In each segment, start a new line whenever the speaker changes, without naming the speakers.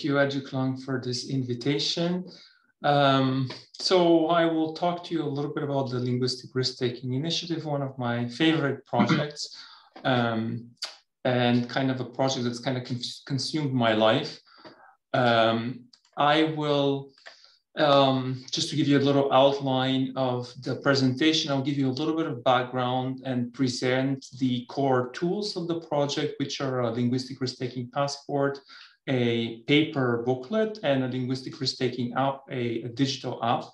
you, EducLang, for this invitation. So I will talk to you a little bit about the Linguistic Risk-Taking Initiative, one of my favorite projects, and kind of a project that's kind of consumed my life. I will, just to give you a little outline of the presentation, I'll give you a little bit of background and present the core tools of the project, which are a linguistic risk-taking passport, a paper booklet, and a linguistic risk-taking app, a digital app.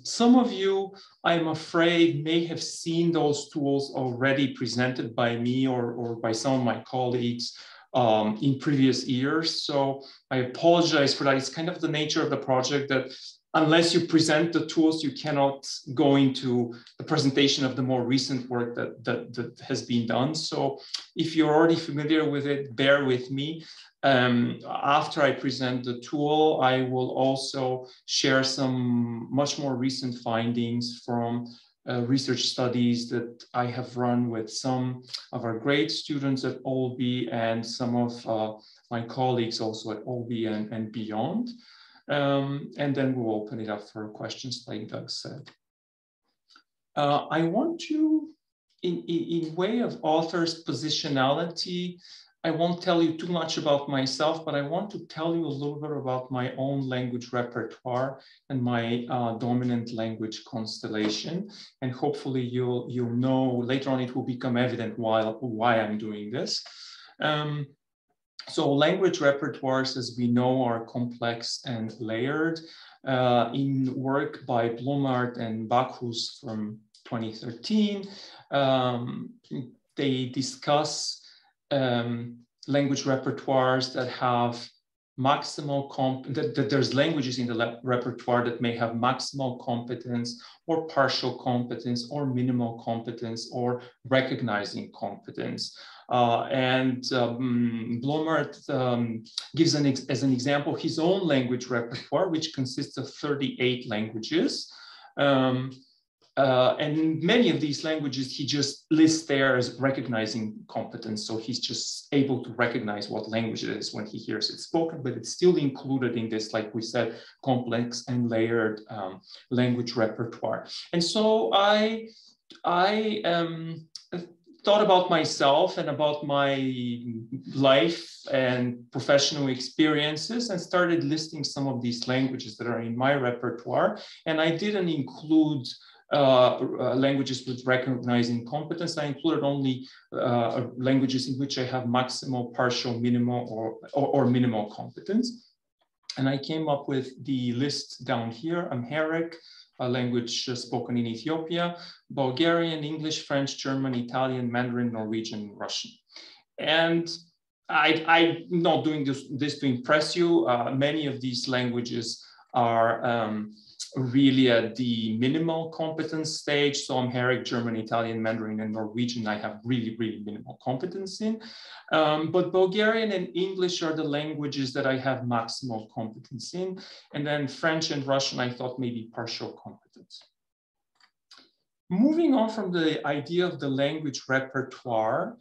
Some of you, I'm afraid, may have seen those tools already presented by me or by some of my colleagues in previous years. So I apologize for that. It's kind of the nature of the project that unless you present the tools, you cannot go into the presentation of the more recent work that has been done. So if you're already familiar with it, bear with me. After I present the tool, I will also share some much more recent findings from research studies that I have run with some of our grade students at OLBI and some of my colleagues also at OLBI and beyond. And then we'll open it up for questions, like Doug said. I want to, in way of author's positionality, I won't tell you too much about myself, but I want to tell you a little bit about my own language repertoire and my dominant language constellation. And hopefully you'll know later on, it will become evident why I'm doing this. So language repertoires, as we know, are complex and layered. In work by Blumart and Bacchus from 2013, they discuss language repertoires that have maximal that there's languages in the repertoire that may have maximal competence or partial competence or minimal competence or recognizing competence. Blumart gives as an example his own language repertoire, which consists of 38 languages. And many of these languages he just lists there as recognizing competence. So he's just able to recognize what language it is when he hears it spoken, but it's still included in this, like we said, complex and layered language repertoire. And so I thought about myself and about my life and professional experiences and started listing some of these languages that are in my repertoire. And I didn't include languages with recognizing competence. I included only languages in which I have maximal, partial, minimal, or minimal competence. And I came up with the list down here: Amharic, a language spoken in Ethiopia, Bulgarian, English, French, German, Italian, Mandarin, Norwegian, Russian. And I'm not doing this to impress you. Many of these languages are really at the minimal competence stage. So Amharic, German, Italian, Mandarin, and Norwegian, I have really, really minimal competence in. But Bulgarian and English are the languages that I have maximal competence in. And then French and Russian, I thought maybe partial competence. Moving on from the idea of the language repertoire,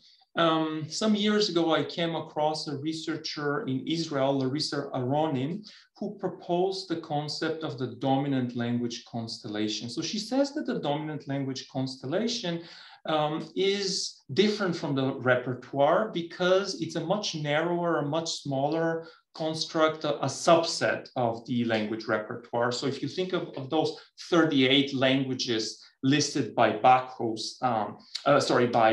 some years ago, I came across a researcher in Israel, Larissa Aronin, who proposed the concept of the dominant language constellation. So she says that the dominant language constellation is different from the repertoire because it's a much narrower, a much smaller construct, a subset of the language repertoire. So if you think of those 38 languages listed by Bacchus, by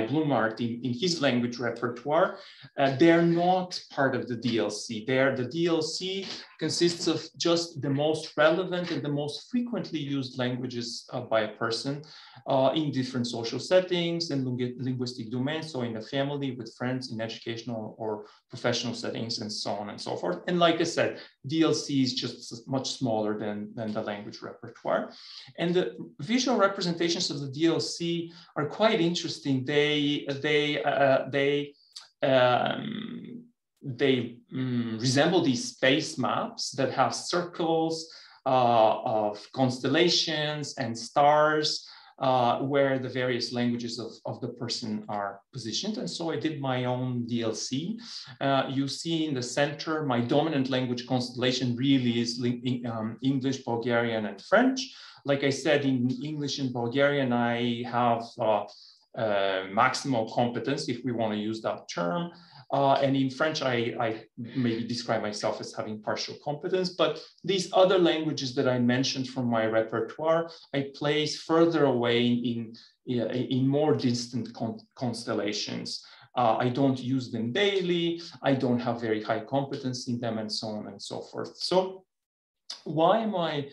Blumart in his language repertoire, they're not part of the DLC. The DLC consists of just the most relevant and the most frequently used languages by a person in different social settings and linguistic domains, so in the family, with friends, in educational or professional settings, and so on and so forth. And like I said, DLC is just much smaller than the language repertoire. And the visual representations of the DLC are quite interesting. They resemble these space maps that have circles of constellations and stars where the various languages of the person are positioned. And so I did my own DLC. You see in the center, my dominant language constellation really is English, Bulgarian, and French. Like I said, in English and Bulgarian, I have maximal competence, if we want to use that term. And in French, I maybe describe myself as having partial competence, but these other languages that I mentioned from my repertoire, I place further away in more distant constellations. I don't use them daily. I don't have very high competence in them, and so on and so forth. So why am I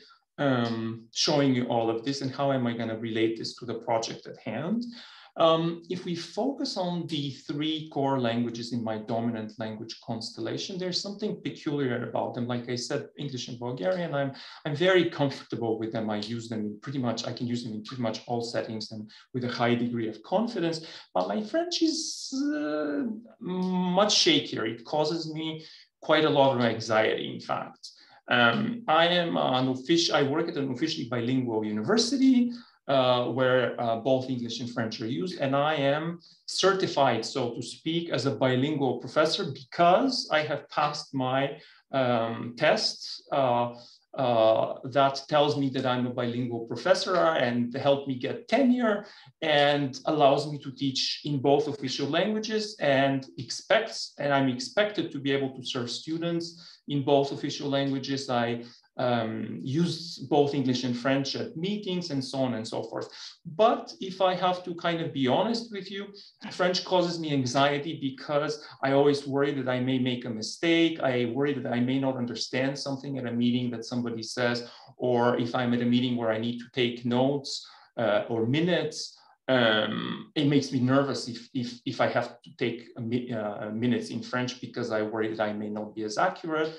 showing you all of this, and how am I going to relate this to the project at hand? If we focus on the 3 core languages in my dominant language constellation, there's something peculiar about them. Like I said, English and Bulgarian, I'm very comfortable with them. I use them in pretty much, I can use them in pretty much all settings and with a high degree of confidence. But my French is much shakier. It causes me quite a lot of anxiety, in fact. I work at an officially bilingual university, where both English and French are used, and I am certified, so to speak, as a bilingual professor because I have passed my test that tells me that I'm a bilingual professor and helped me get tenure and allows me to teach in both official languages, and I'm expected to be able to serve students in both official languages. I use both English and French at meetings and so on and so forth. But if I have to kind of be honest with you, French causes me anxiety because I always worry that I may make a mistake. I worry that I may not understand something at a meeting that somebody says, or if I'm at a meeting where I need to take notes or minutes. It makes me nervous if I have to take minutes in French because I worry that I may not be as accurate.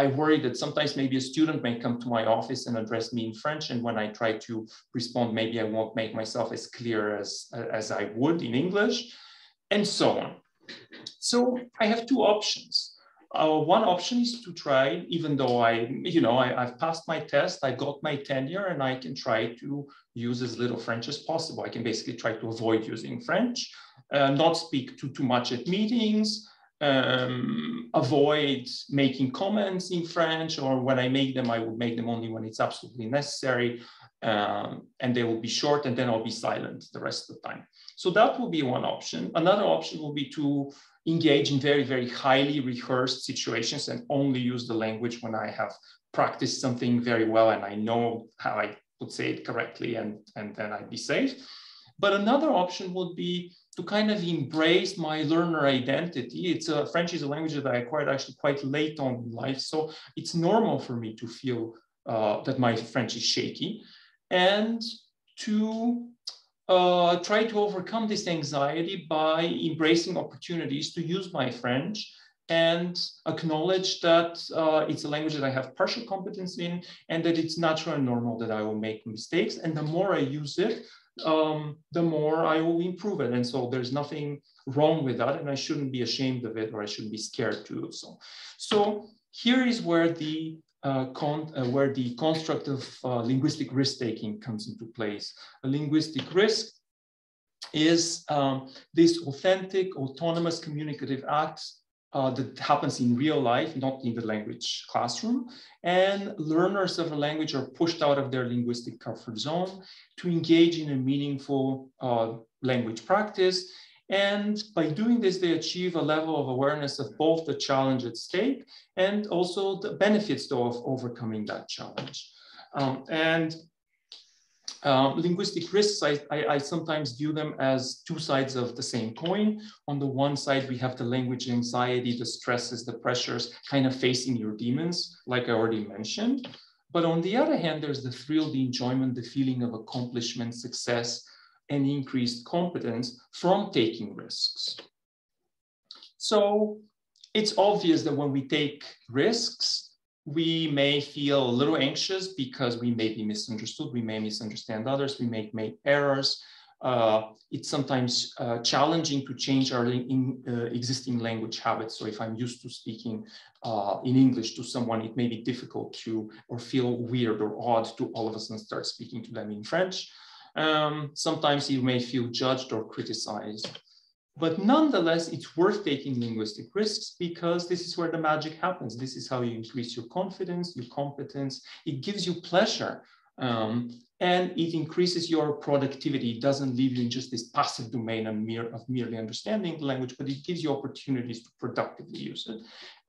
I worry that sometimes maybe a student may come to my office and address me in French, and when I try to respond, maybe I won't make myself as clear as I would in English, and so on. So I have 2 options. One option is to try, even though I've passed my test, I got my tenure, and I can try to use as little French as possible. I can basically try to avoid using French, not speak too much at meetings, avoid making comments in French, or when I make them, I would make them only when it's absolutely necessary, and they will be short, and then I'll be silent the rest of the time. So that will be one option. Another option will be to engage in very, very highly rehearsed situations and only use the language when I have practiced something very well and I know how I would say it correctly, and then I'd be safe. But another option would be to kind of embrace my learner identity. French is a language that I acquired actually quite late on in life, so it's normal for me to feel that my French is shaky, and to try to overcome this anxiety by embracing opportunities to use my French and acknowledge that it's a language that I have partial competence in, and that it's natural and normal that I will make mistakes. And the more I use it, the more I will improve it. And so there's nothing wrong with that, and I shouldn't be ashamed of it, or I shouldn't be scared to do so. So here is where the construct of linguistic risk-taking comes into place. A linguistic risk is this authentic, autonomous communicative act that happens in real life, not in the language classroom. And learners of a language are pushed out of their linguistic comfort zone to engage in a meaningful language practice. And by doing this, they achieve a level of awareness of both the challenge at stake and also the benefits, though, of overcoming that challenge. Linguistic risks, I sometimes view them as 2 sides of the same coin. On the one side, we have the language anxiety, the stresses, the pressures, kind of facing your demons, like I already mentioned. But on the other hand, there's the thrill, the enjoyment, the feeling of accomplishment, success, and increased competence from taking risks. So it's obvious that when we take risks, we may feel a little anxious because we may be misunderstood, we may misunderstand others, we may make errors. It's sometimes challenging to change our existing language habits. So if I'm used to speaking in English to someone, it may be difficult to, or feel weird or odd to all of a sudden start speaking to them in French. Sometimes you may feel judged or criticized. But nonetheless, it's worth taking linguistic risks because this is where the magic happens. This is how you increase your confidence, your competence. It gives you pleasure, and it increases your productivity. It doesn't leave you in just this passive domain of merely understanding the language, but it gives you opportunities to productively use it.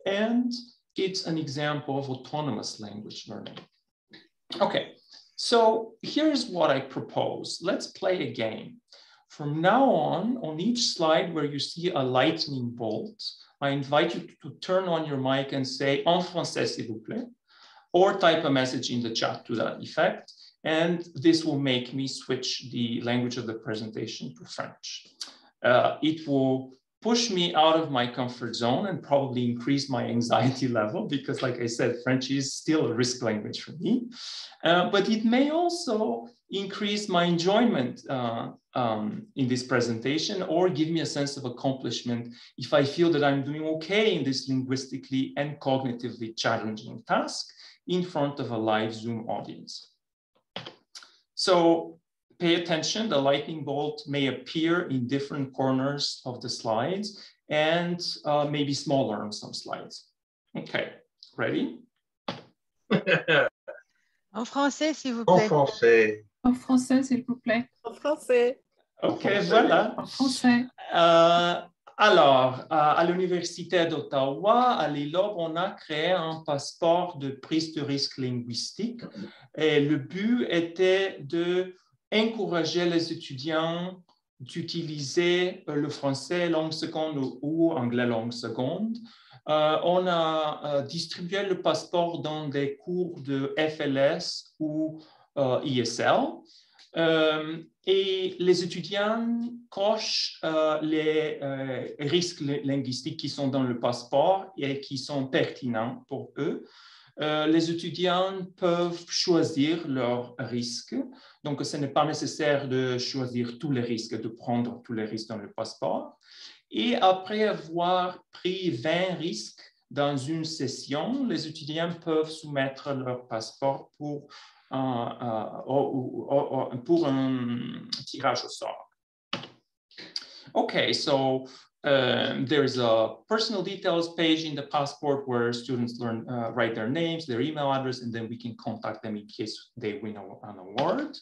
And it's an example of autonomous language learning. Okay, so here's what I propose. Let's play a game. From now on each slide where you see a lightning bolt, I invite you to turn on your mic and say, en français, s'il vous plaît, or type a message in the chat to that effect. And this will make me switch the language of the presentation to French. It will push me out of my comfort zone and probably increase my anxiety level because, like I said, French is still a risk language for me. But it may also increase my enjoyment in this presentation or give me a sense of accomplishment if I feel that I'm doing okay in this linguistically and cognitively challenging task in front of a live Zoom audience. So pay attention, the lightning bolt may appear in different corners of the slides and maybe smaller on some slides. Okay, ready?
En français, s'il vous plaît.
En français.
En français, s'il vous plaît.
En français.
Ok, voilà.
En français.
Alors, à l'Université d'Ottawa, à l'ELOB, on a créé un passeport de prise de risque linguistique. Et le but était d'encourager les étudiants d'utiliser le français langue seconde ou anglais langue seconde. On a distribué le passeport dans des cours de FLS ou ISL. Et les étudiants cochent les risques linguistiques qui sont dans le passeport et qui sont pertinents pour eux. Les étudiants peuvent choisir leurs risques. Donc, ce n'est pas nécessaire de choisir tous les risques, de prendre tous les risques dans le passeport. Et après avoir pris 20 risques dans une session, les étudiants peuvent soumettre leur passeport pour un tirage au sort. Okay, so there's a personal details page in the passport where students write their names, their email address, and then we can contact them in case they win an award.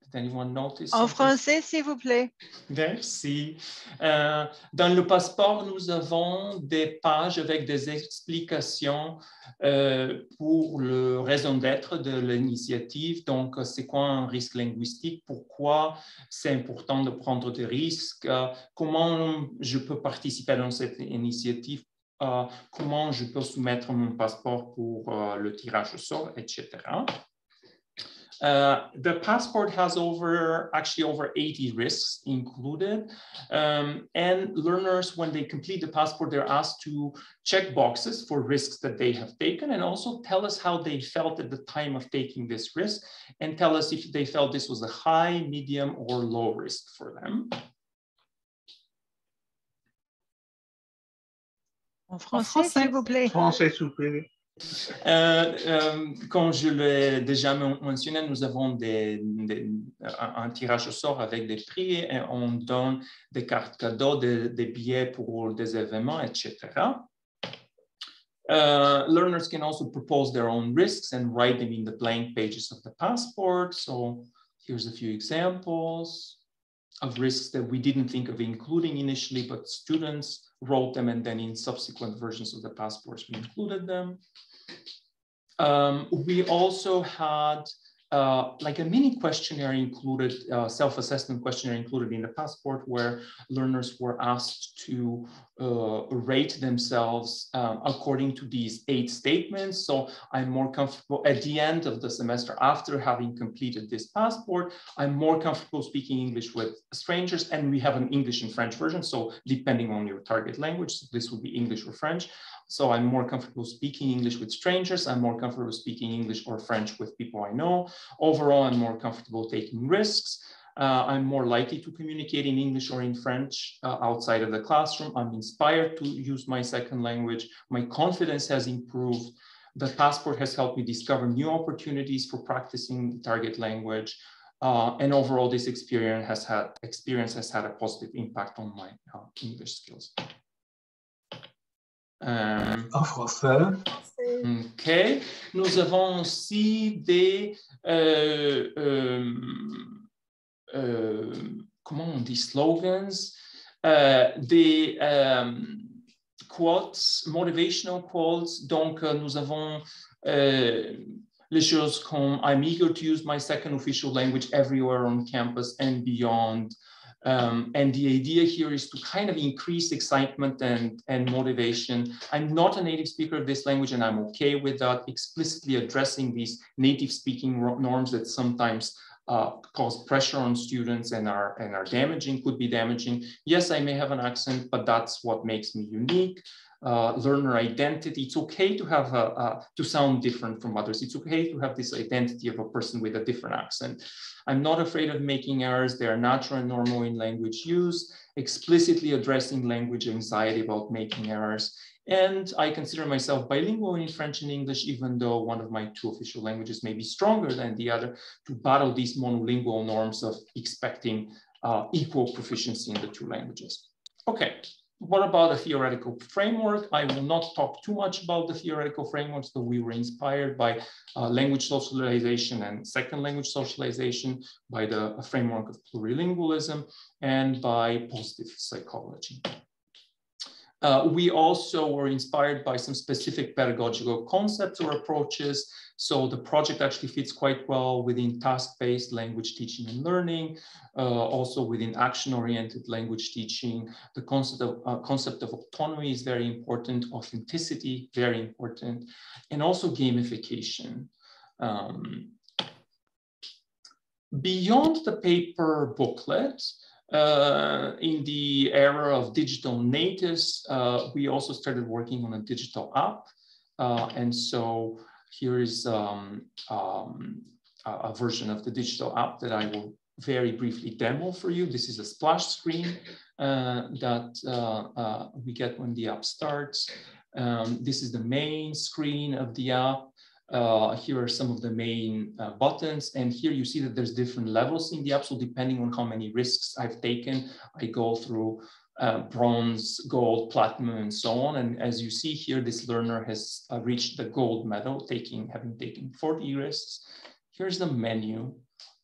Did anyone notice?
En français, s'il vous plaît.
Merci. Dans le passeport, nous avons des pages avec des explications pour la raison d'être de l'initiative. Donc, c'est quoi un risque linguistique? Pourquoi c'est important de prendre des risques? Comment je peux participer dans cette initiative? Comment je peux soumettre mon passeport pour le tirage au sort, etc. The passport has actually over 80 risks included. And learners, when they complete the passport, they're asked to check boxes for risks that they have taken and also tell us how they felt at the time of taking this risk and tell us if they felt this was a high, medium, or low risk for them.
En français, s'il vous plaît.
Français, s'il vous plaît.
Comme je l'ai déjà mentionné, nous avons un tirage au sort avec des prix et on donne des cartes cadeaux, des billets pour des événements, etc. Learners can also propose their own risks and write them in the blank pages of the passport. So here's a few examples of risks that we didn't think of including initially, but students wrote them, and then in subsequent versions of the passports, we included them. We also had like a mini questionnaire included, self-assessment questionnaire included in the passport where learners were asked to rate themselves according to these 8 statements. So I'm more comfortable at the end of the semester after having completed this passport, I'm more comfortable speaking English with strangers, and we have an English and French version. So depending on your target language, this would be English or French. So I'm more comfortable speaking English with strangers. I'm more comfortable speaking English or French with people I know. Overall, I'm more comfortable taking risks. I'm more likely to communicate in English or in French outside of the classroom. I'm inspired to use my second language. My confidence has improved. The passport has helped me discover new opportunities for practicing the target language. And overall, this experience has had a positive impact on my English skills.
En français.
OK. Nous avons aussi des comment on dit slogans, des quotes, motivational quotes. Donc, nous avons les choses comme I'm eager to use my second official language everywhere on campus and beyond. And the idea here is to kind of increase excitement and motivation. I'm not a native speaker of this language, and I'm okay with that, explicitly addressing these native speaking norms that sometimes cause pressure on students and are damaging, could be damaging. Yes, I may have an accent, but that's what makes me unique. Learner identity. It's okay to have to sound different from others. It's okay to have this identity of a person with a different accent. I'm not afraid of making errors. They are natural and normal in language use, explicitly addressing language anxiety about making errors. And I consider myself bilingual in French and English, even though one of my two official languages may be stronger than the other, to battle these monolingual norms of expecting equal proficiency in the two languages. Okay. What about the theoretical framework? I will not talk too much about the theoretical frameworks, but we were inspired by language socialization and second language socialization, by the framework of plurilingualism, and by positive psychology. We also were inspired by some specific pedagogical concepts or approaches. So the project actually fits quite well within task-based language teaching and learning, also within action-oriented language teaching. The concept of autonomy is very important, authenticity, very important, and also gamification. Beyond the paper booklet, in the era of digital natives, we also started working on a digital app. And so here is a version of the digital app that I will very briefly demo for you. This is a splash screen that we get when the app starts. This is the main screen of the app. Here are some of the main buttons, and here you see that there's different levels in the app. So depending on how many risks I've taken, I go through bronze, gold, platinum, and so on. And as you see here, this learner has reached the gold medal, having taken 40 risks. Here's the menu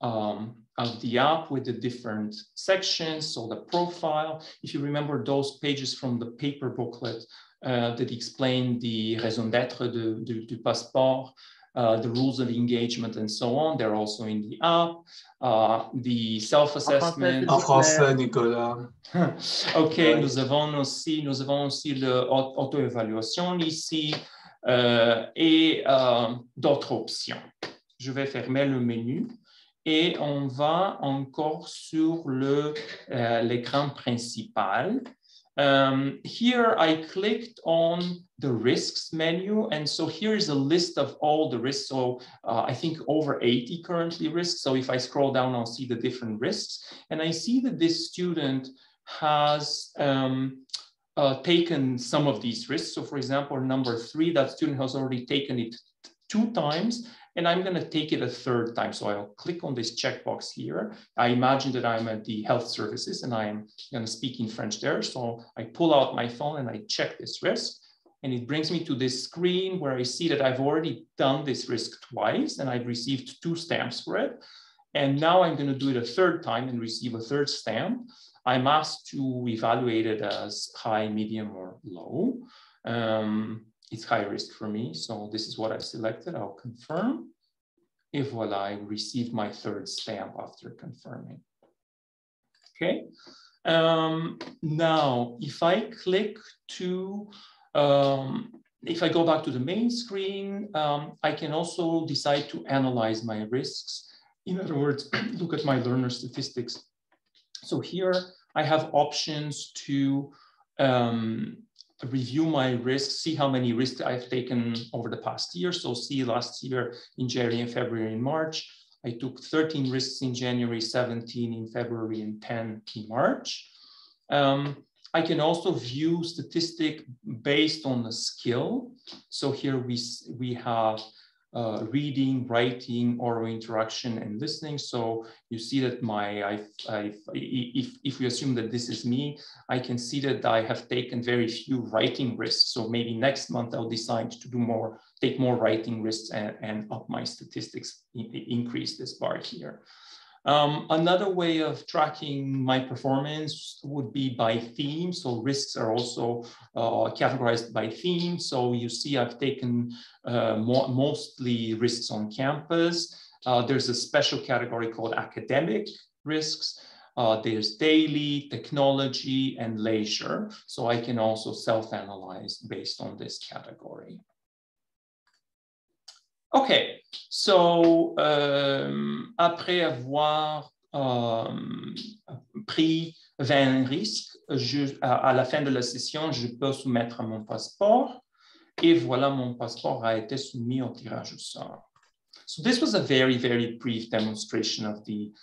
of the app with the different sections. So the profile, if you remember those pages from the paper booklet, that explain the raison d'être du passeport, the rules of engagement, and so on. They're also in the app. The self-assessment.
En français, Nicolas.
OK, ouais. nous avons aussi l'auto-évaluation ici et d'autres options. Je vais fermer le menu et on va encore sur l'écran principal. Here I clicked on the risks menu, and so here is a list of all the risks. So I think over 80 currently risks. So if I scroll down, I'll see the different risks, and I see that this student has taken some of these risks. So for example, number 3, that student has already taken it 2 times. And I'm going to take it a 3rd time. So I'll click on this checkbox here. I imagine that I'm at the health services and I am going to speak in French there. So I pull out my phone and I check this risk. And it brings me to this screen where I see that I've already done this risk twice and I've received 2 stamps for it. And now I'm going to do it a 3rd time and receive a 3rd stamp. I'm asked to evaluate it as high, medium, or low. It's high risk for me, so this is what I've selected. I'll confirm. Et voila, I received my 3rd stamp after confirming. Okay. Now, if I click to, if I go back to the main screen, I can also decide to analyze my risks. In other words, look at my learner statistics. So here I have options to review my risks, see how many risks I've taken over the past year. So see last year in January and February and March, I took 13 risks in January, 17 in February, and 10 in March. I can also view statistic based on the skill. So here we have reading, writing, oral interaction, and listening. So you see that if we assume that this is me, I can see that I have taken very few writing risks. So maybe next month I'll decide to take more writing risks and up my statistics, increase this bar here. Another way of tracking my performance would be by theme. So risks are also categorized by theme. So you see I've taken mostly risks on campus. There's a special category called academic risks. There's daily, technology, and leisure. So I can also self-analyze based on this category. Okay, so après avoir pris 20 risques, à la fin de la session, je peux soumettre mon passeport et voilà, mon passeport a été soumis au tirage au sort. So this was a very, very brief demonstration of the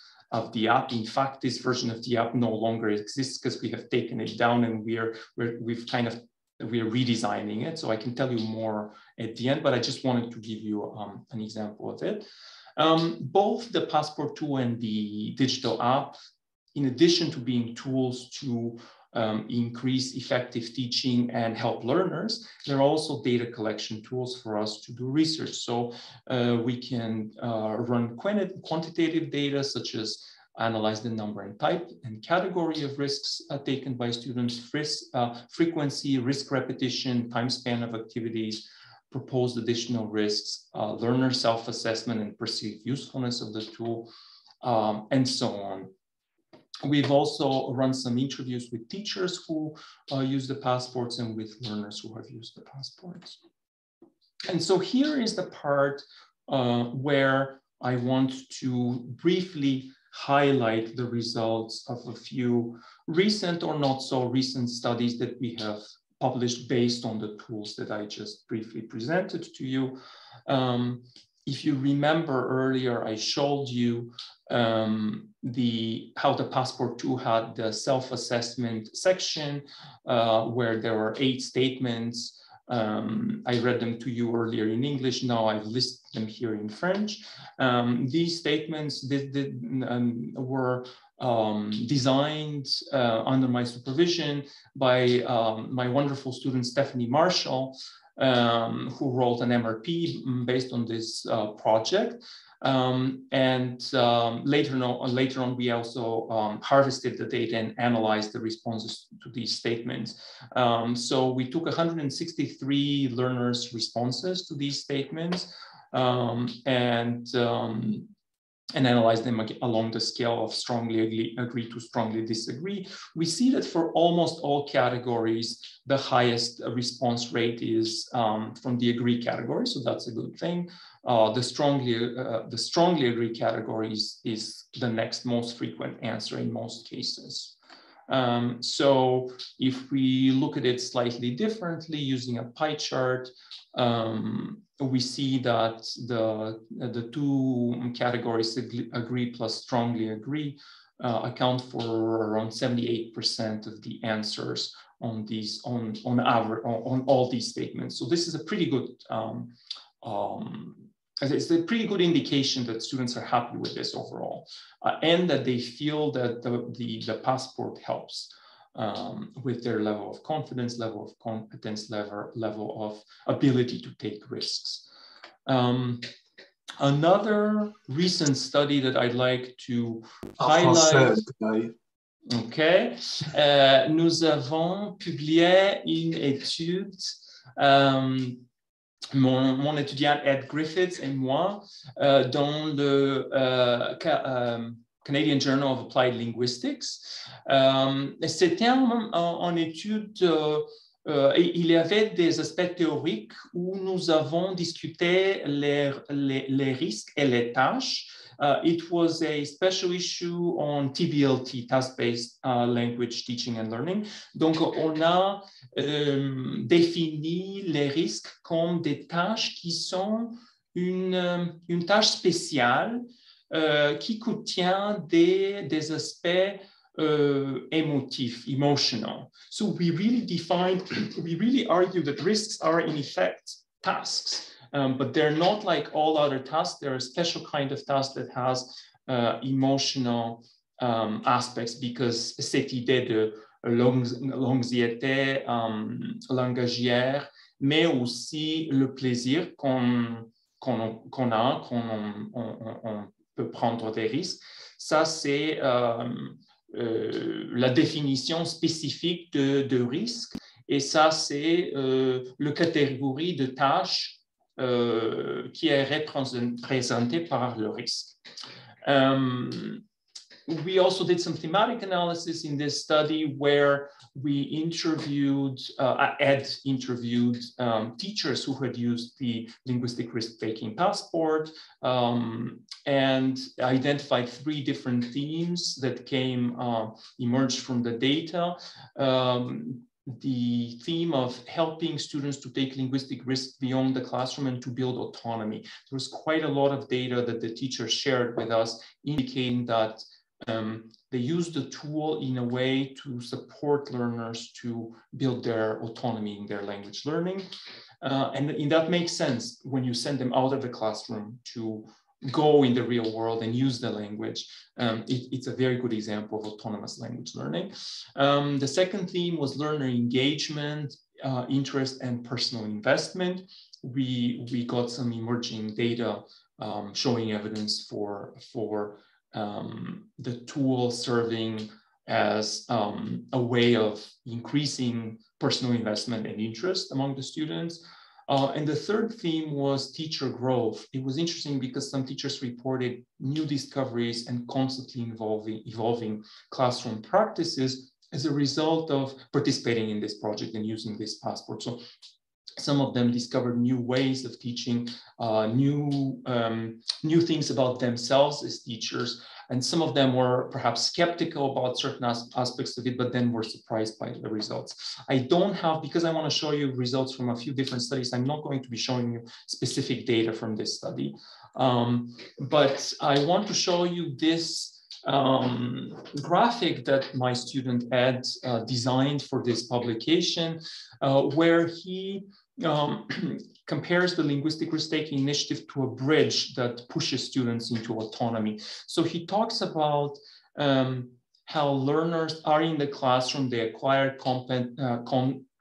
app. In fact, this version of the app no longer exists because we have taken it down and we're redesigning it. So I can tell you more at the end, but I just wanted to give you an example of it. Both the Passport 2 and the digital app, in addition to being tools to increase effective teaching and help learners, they're also data collection tools for us to do research. So we can run quantitative data, such as analyze the number and type and category of risks taken by students, frequency, risk repetition, time span of activities, proposed additional risks, learner self-assessment and perceived usefulness of the tool, and so on. We've also run some interviews with teachers who use the passports and with learners who have used the passports. And so here is the part where I want to briefly highlight the results of a few recent or not so recent studies that we have published based on the tools that I just briefly presented to you. If you remember earlier, I showed you how the Passport 2 had the self-assessment section where there were 8 statements. I read them to you earlier in English. Now I've listed them here in French. These statements were designed under my supervision by my wonderful student, Stephanie Marshall, who wrote an MRP based on this project. Later on, we also harvested the data and analyzed the responses to these statements. So we took 163 learners' responses to these statements and analyze them along the scale of strongly agree to strongly disagree. We see that for almost all categories, the highest response rate is from the agree category, so that's a good thing. The strongly agree category is the next most frequent answer in most cases. So if we look at it slightly differently using a pie chart, we see that the 2 categories, agree plus strongly agree, account for around 78% of the answers on these on all these statements. So this is a pretty good it's a pretty good indication that students are happy with this overall, and that they feel that the passport helps with their level of confidence, level of competence, level of ability to take risks. Another recent study that I'd like to highlight. Okay. Nous avons publié une étude, mon étudiant Ed Griffiths et moi, dans le Canadian Journal of Applied Linguistics. C'était en étude, il y avait des aspects théoriques où nous avons discuté les risques et les tâches. It was a special issue on TBLT, Task-Based Language Teaching and Learning. Donc, on a défini les risques comme des tâches qui sont une tâche spéciale qui contient des aspects emotional. So we really argue that risks are in effect tasks, but they're not like all other tasks. They're a special kind of task that has emotional aspects, because cette idée de l'anxiété langagière, mais aussi le plaisir qu'on a quand on peut prendre des risques. Ça, c'est la définition spécifique de risque. Et ça, c'est la catégorie de tâches qui est représentée par le risque. We also did some thematic analysis in this study where we interviewed, Ed interviewed teachers who had used the linguistic risk-taking passport and identified 3 different themes that emerged from the data. The theme of helping students to take linguistic risks beyond the classroom and to build autonomy. There was quite a lot of data that the teachers shared with us, indicating that they use the tool in a way to support learners to build their autonomy in their language learning. And that makes sense when you send them out of the classroom to go in the real world and use the language. It's a very good example of autonomous language learning. The second theme was learner engagement, interest, and personal investment. We got some emerging data showing evidence for the tool serving as a way of increasing personal investment and interest among the students. And the third theme was teacher growth. It was interesting because some teachers reported new discoveries and constantly evolving classroom practices as a result of participating in this project and using this passport. So some of them discovered new ways of teaching, new things about themselves as teachers. And some of them were perhaps skeptical about certain aspects of it, but then were surprised by the results. I don't have, because I want to show you results from a few different studies, I'm not going to be showing you specific data from this study. But I want to show you this graphic that my student Ed designed for this publication, where he compares the Linguistic Risk-Taking Initiative to a bridge that pushes students into autonomy. So he talks about how learners are in the classroom, they acquire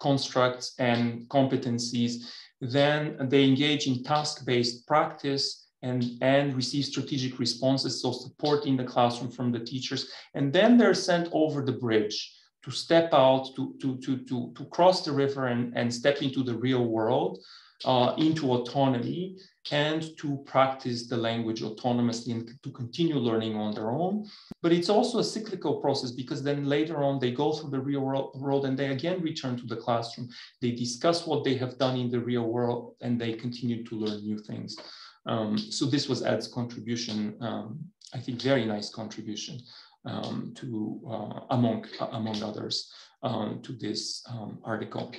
constructs and competencies, then they engage in task-based practice and receive strategic responses, so support in the classroom from the teachers, and then they're sent over the bridge to step out, to cross the river and step into the real world, into autonomy, and to practice the language autonomously and to continue learning on their own. But it's also a cyclical process, because then later on they go through the real world and they again return to the classroom. They discuss what they have done in the real world and they continue to learn new things. So this was Ed's contribution, I think very nice contribution among others, to this article.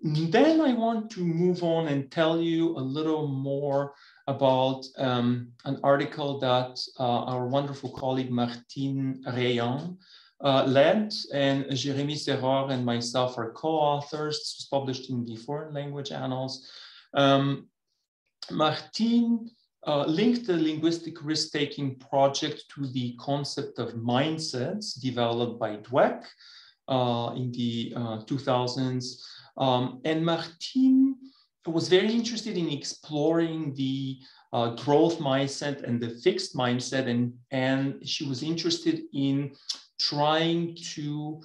Then I want to move on and tell you a little more about an article that our wonderful colleague Martine Rayan led, and Jérémy Serrard and myself are co-authors. This was published in the Foreign Language Annals. Martine linked the linguistic risk-taking project to the concept of mindsets developed by Dweck in the 2000s. And Martine was very interested in exploring the growth mindset and the fixed mindset, and she was interested in trying to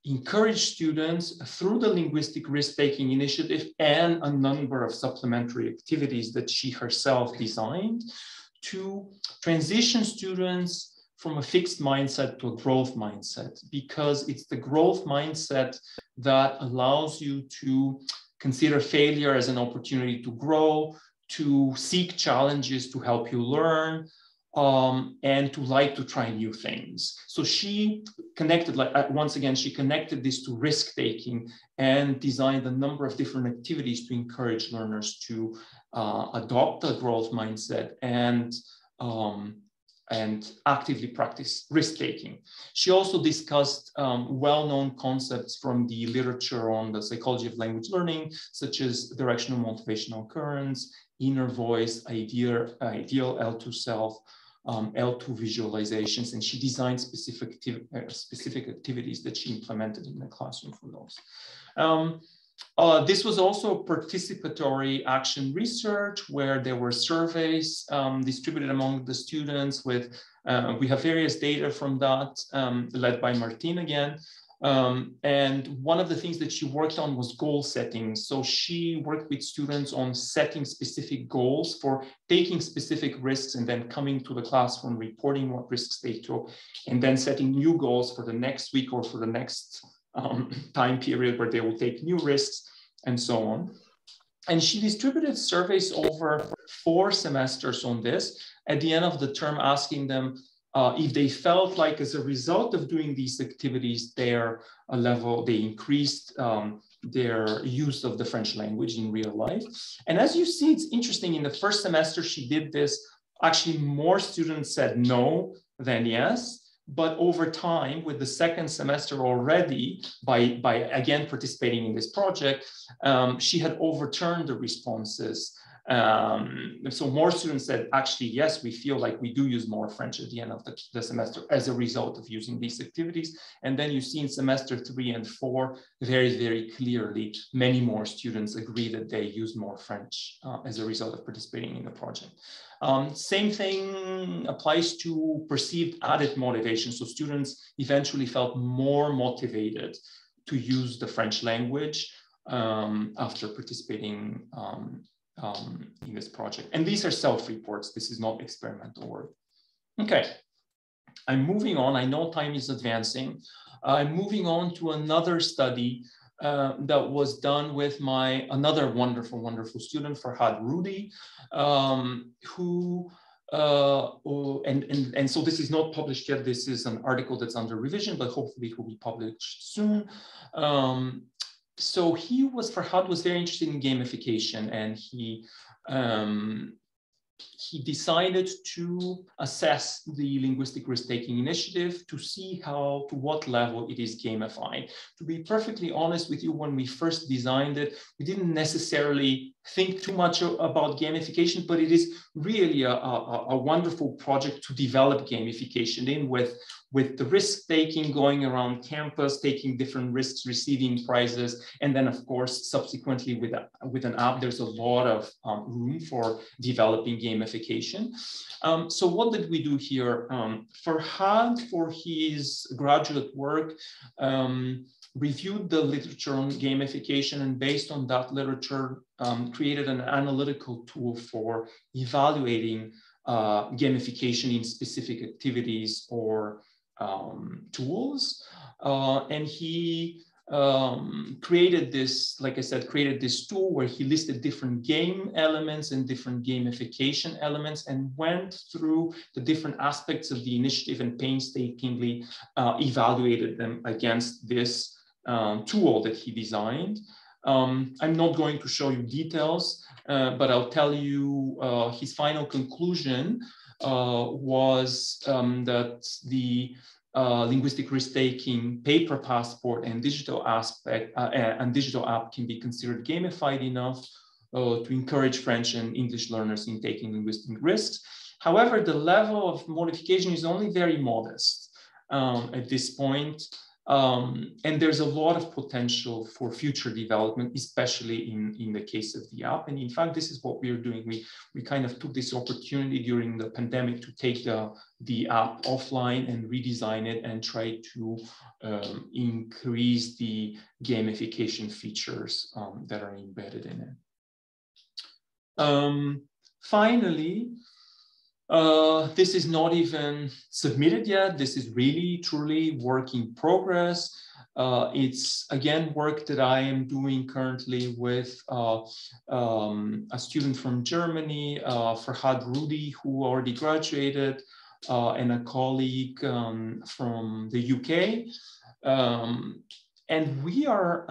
encourage students through the Linguistic Risk-Taking Initiative and a number of supplementary activities that she herself designed to transition students from a fixed mindset to a growth mindset, because it's the growth mindset that allows you to consider failure as an opportunity to grow, to seek challenges to help you learn, and to like to try new things. So she connected, once again, she connected this to risk-taking and designed a number of different activities to encourage learners to adopt a growth mindset and and actively practice risk-taking. She also discussed well-known concepts from the literature on the psychology of language learning, such as directional motivational currents, inner voice, ideal L2 self, L2 visualizations, and she designed specific activities that she implemented in the classroom for those. This was also participatory action research where there were surveys distributed among the students with, we have various data from that, led by Martine again. And one of the things that she worked on was goal setting. So she worked with students on setting specific goals for taking specific risks and then coming to the classroom, reporting what risks they took, and then setting new goals for the next week or for the next time period where they will take new risks and so on. And she distributed surveys over 4 semesters on this, at the end of the term asking them if they felt like as a result of doing these activities, they increased their use of the French language in real life. And as you see, it's interesting, in the first semester she did this, actually more students said no than yes. But over time, with the second semester already, by again participating in this project, she had overturned the responses. So more students said, actually, yes, we feel like we do use more French at the end of the semester as a result of using these activities. And then you see in semester 3 and 4, very, very clearly, many more students agree that they use more French as a result of participating in the project. Same thing applies to perceived added motivation. So students eventually felt more motivated to use the French language after participating in this project. And these are self-reports. This is not experimental work. Okay, I'm moving on. I know time is advancing. I'm moving on to another study that was done with another wonderful, wonderful student, Farhad Rudy, and so this is not published yet. This is an article that's under revision, but hopefully it will be published soon. So Farhad was very interested in gamification, and he decided to assess the Linguistic Risk-Taking Initiative to see to what level it is gamified. To be perfectly honest with you, when we first designed it, we didn't necessarily think too much about gamification, but it is really a wonderful project to develop gamification in with the risk-taking, going around campus, taking different risks, receiving prizes, and then of course, subsequently with an app, there's a lot of room for developing gamification. So what did we do here? Farhad, for his graduate work, reviewed the literature on gamification, and based on that literature, created an analytical tool for evaluating gamification in specific activities or tools. And he created this, like I said, created this tool where he listed different game elements and different gamification elements and went through the different aspects of the initiative and painstakingly evaluated them against this tool that he designed. I'm not going to show you details, but I'll tell you his final conclusion was that the linguistic risk-taking paper passport and digital app can be considered gamified enough to encourage French and English learners in taking linguistic risks. However, the level of modification is only very modest at this point. And there's a lot of potential for future development, especially in the case of the app. And in fact, this is what we are doing. We kind of took this opportunity during the pandemic to take the app offline and redesign it and try to increase the gamification features that are embedded in it. Finally, this is not even submitted yet. This is really, truly work in progress. It's, again, work that I am doing currently with a student from Germany, Farhad Rudy, who already graduated, and a colleague from the UK. And we are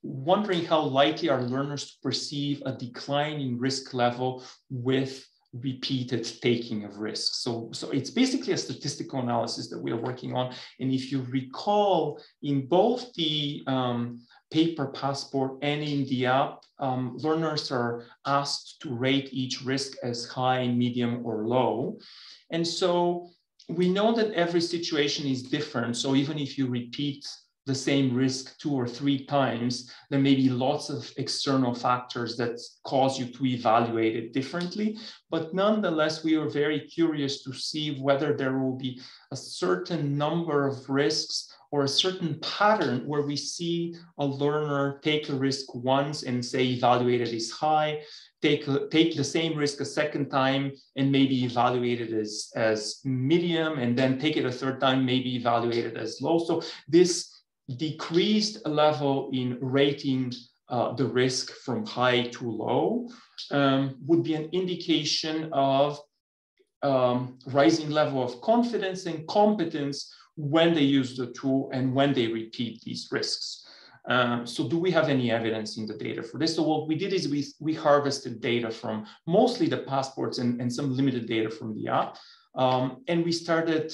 wondering how likely are learners to perceive a decline in risk level with repeated taking of risks. So it's basically a statistical analysis that we are working on. And if you recall, in both the paper passport and in the app, learners are asked to rate each risk as high, medium, or low. And so we know that every situation is different. So even if you repeat the same risk 2 or 3 times, there may be lots of external factors that cause you to evaluate it differently. But nonetheless, we are very curious to see whether there will be a certain number of risks or a certain pattern where we see a learner take a risk once and say evaluate it as high, take the same risk a second time and maybe evaluate it as medium, and then take it a third time, maybe evaluate it as low. So this decreased level in rating the risk from high to low would be an indication of rising level of confidence and competence when they use the tool and when they repeat these risks. So do we have any evidence in the data for this? So what we did is we harvested data from mostly the passports and some limited data from the app. And we started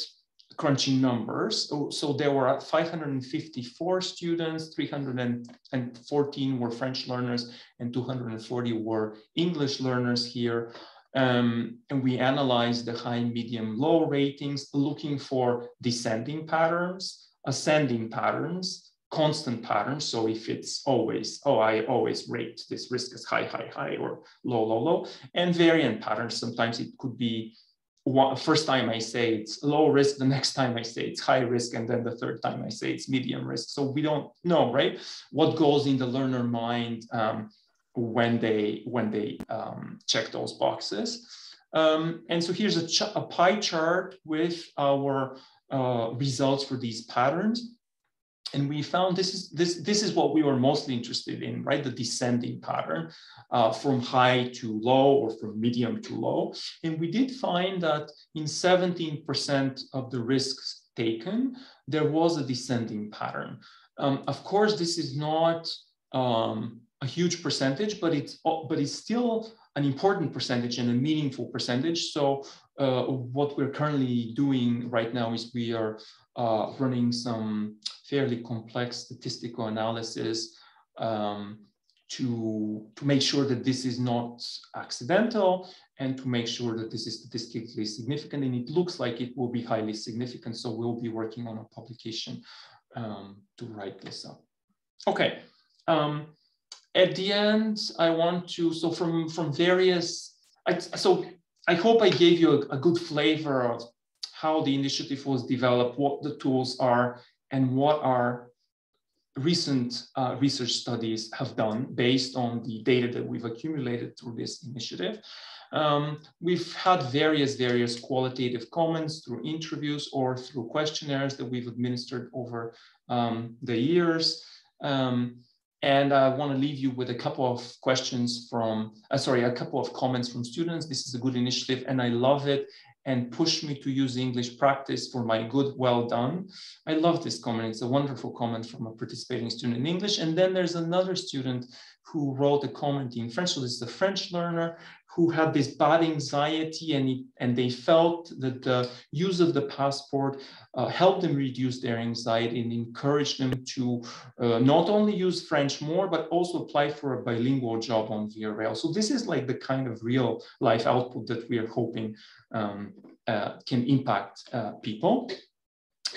crunching numbers. So there were 554 students, 314 were French learners, and 240 were English learners here. And we analyzed the high, medium, low ratings, looking for descending patterns, ascending patterns, constant patterns. So if it's always, oh, I always rate this risk as high, high, high, or low, low, low, and variant patterns. Sometimes it could be first time I say it's low risk, the next time I say it's high risk, and then the third time I say it's medium risk. So we don't know, right, what goes in the learner mind when they check those boxes. And so here's a pie chart with our results for these patterns. And we found this is what we were mostly interested in, right? The descending pattern from high to low or from medium to low. And we did find that in 17% of the risks taken, there was a descending pattern. Of course, this is not a huge percentage, but it's still an important percentage and a meaningful percentage. So what we're currently doing right now is we are running some fairly complex statistical analysis to make sure that this is not accidental and to make sure that this is statistically significant. And it looks like it will be highly significant. So we'll be working on a publication to write this up. Okay. At the end, I want to, so from various, so I hope I gave you a good flavor of how the initiative was developed, what the tools are, and what our recent research studies have done based on the data that we've accumulated through this initiative. We've had various qualitative comments through interviews or through questionnaires that we've administered over the years. And I want to leave you with a couple of questions from, a couple of comments from students. This is a good initiative and I love it, and push me to use English practice for my good, well done. I love this comment. It's a wonderful comment from a participating student in English. And then there's another student who wrote a comment in French. So this is a French learner who had this bad anxiety, and they felt that the use of the passport helped them reduce their anxiety and encouraged them to not only use French more, but also apply for a bilingual job on VRL. So this is like the kind of real life output that we are hoping can impact people.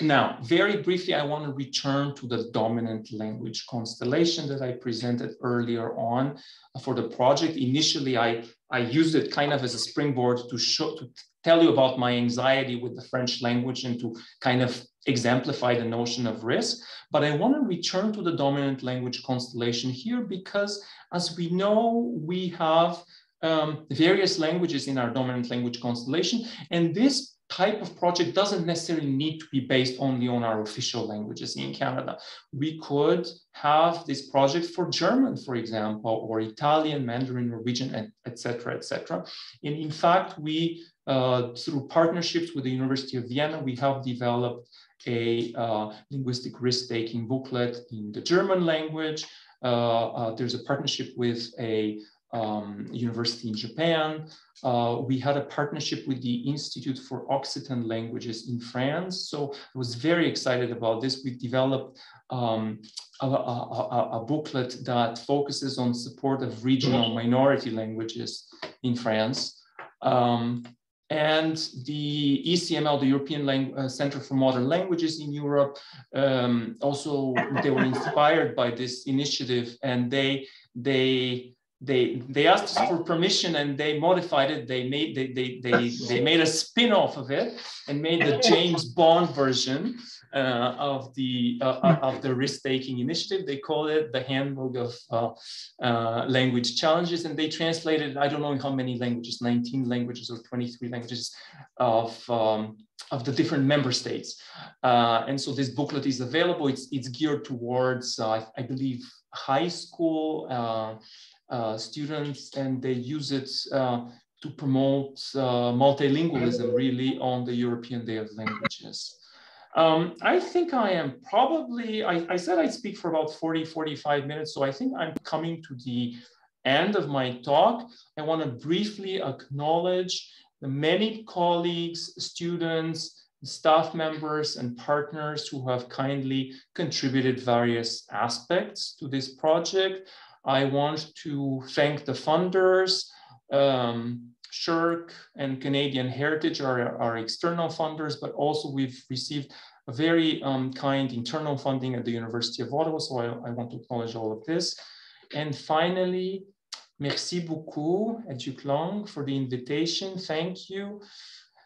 Now, very briefly, I want to return to the dominant language constellation that I presented earlier on for the project. Initially, I used it kind of as a springboard to tell you about my anxiety with the French language and to kind of exemplify the notion of risk. But I want to return to the dominant language constellation here because, as we know, we have various languages in our dominant language constellation, and this type of project doesn't necessarily need to be based only on our official languages in Canada. We could have this project for German, for example, or Italian, Mandarin, Norwegian, etc., etc. And in fact, we, through partnerships with the University of Vienna, we have developed a linguistic risk-taking booklet in the German language. There's a partnership with a university in Japan. We had a partnership with the Institute for Occitan Languages in France. So I was very excited about this. We developed a booklet that focuses on support of regional minority languages in France. And the ECML, the European Center for Modern Languages in Europe, also they were inspired by this initiative, and they asked us for permission, and they modified it. They made a spin-off of it and made the James Bond version of the risk-taking initiative. They call it the Handbook of Language Challenges, and they translated, I don't know how many languages, 19 languages or 23 languages of the different member states. And so this booklet is available. It's geared towards, I believe, high school students, and they use it to promote multilingualism really on the European Day of Languages. I think I am probably, I said I'd speak for about 40-45 minutes, so I think I'm coming to the end of my talk. I want to briefly acknowledge the many colleagues, students, staff members, and partners who have kindly contributed various aspects to this project. I want to thank the funders. SSHRC and Canadian Heritage are our external funders, but also we've received a very kind internal funding at the University of Ottawa, so I want to acknowledge all of this. And finally, merci beaucoup, EducLang, for the invitation. Thank you.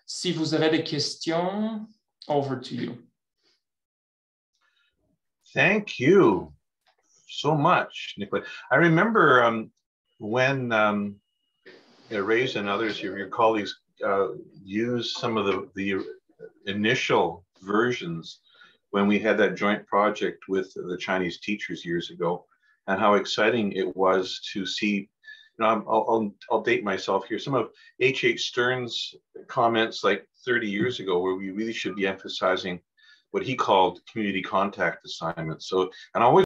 Si vous avez des questions, over to you.
Thank you so much, Nikolay. I remember when Reyes and others, your colleagues, used some of the initial versions when we had that joint project with the Chinese teachers years ago, and how exciting it was to see. You know, I'll date myself here. Some of H.H. Stern's comments like 30 years ago, where we really should be emphasizing what he called community contact assignments. So, and I always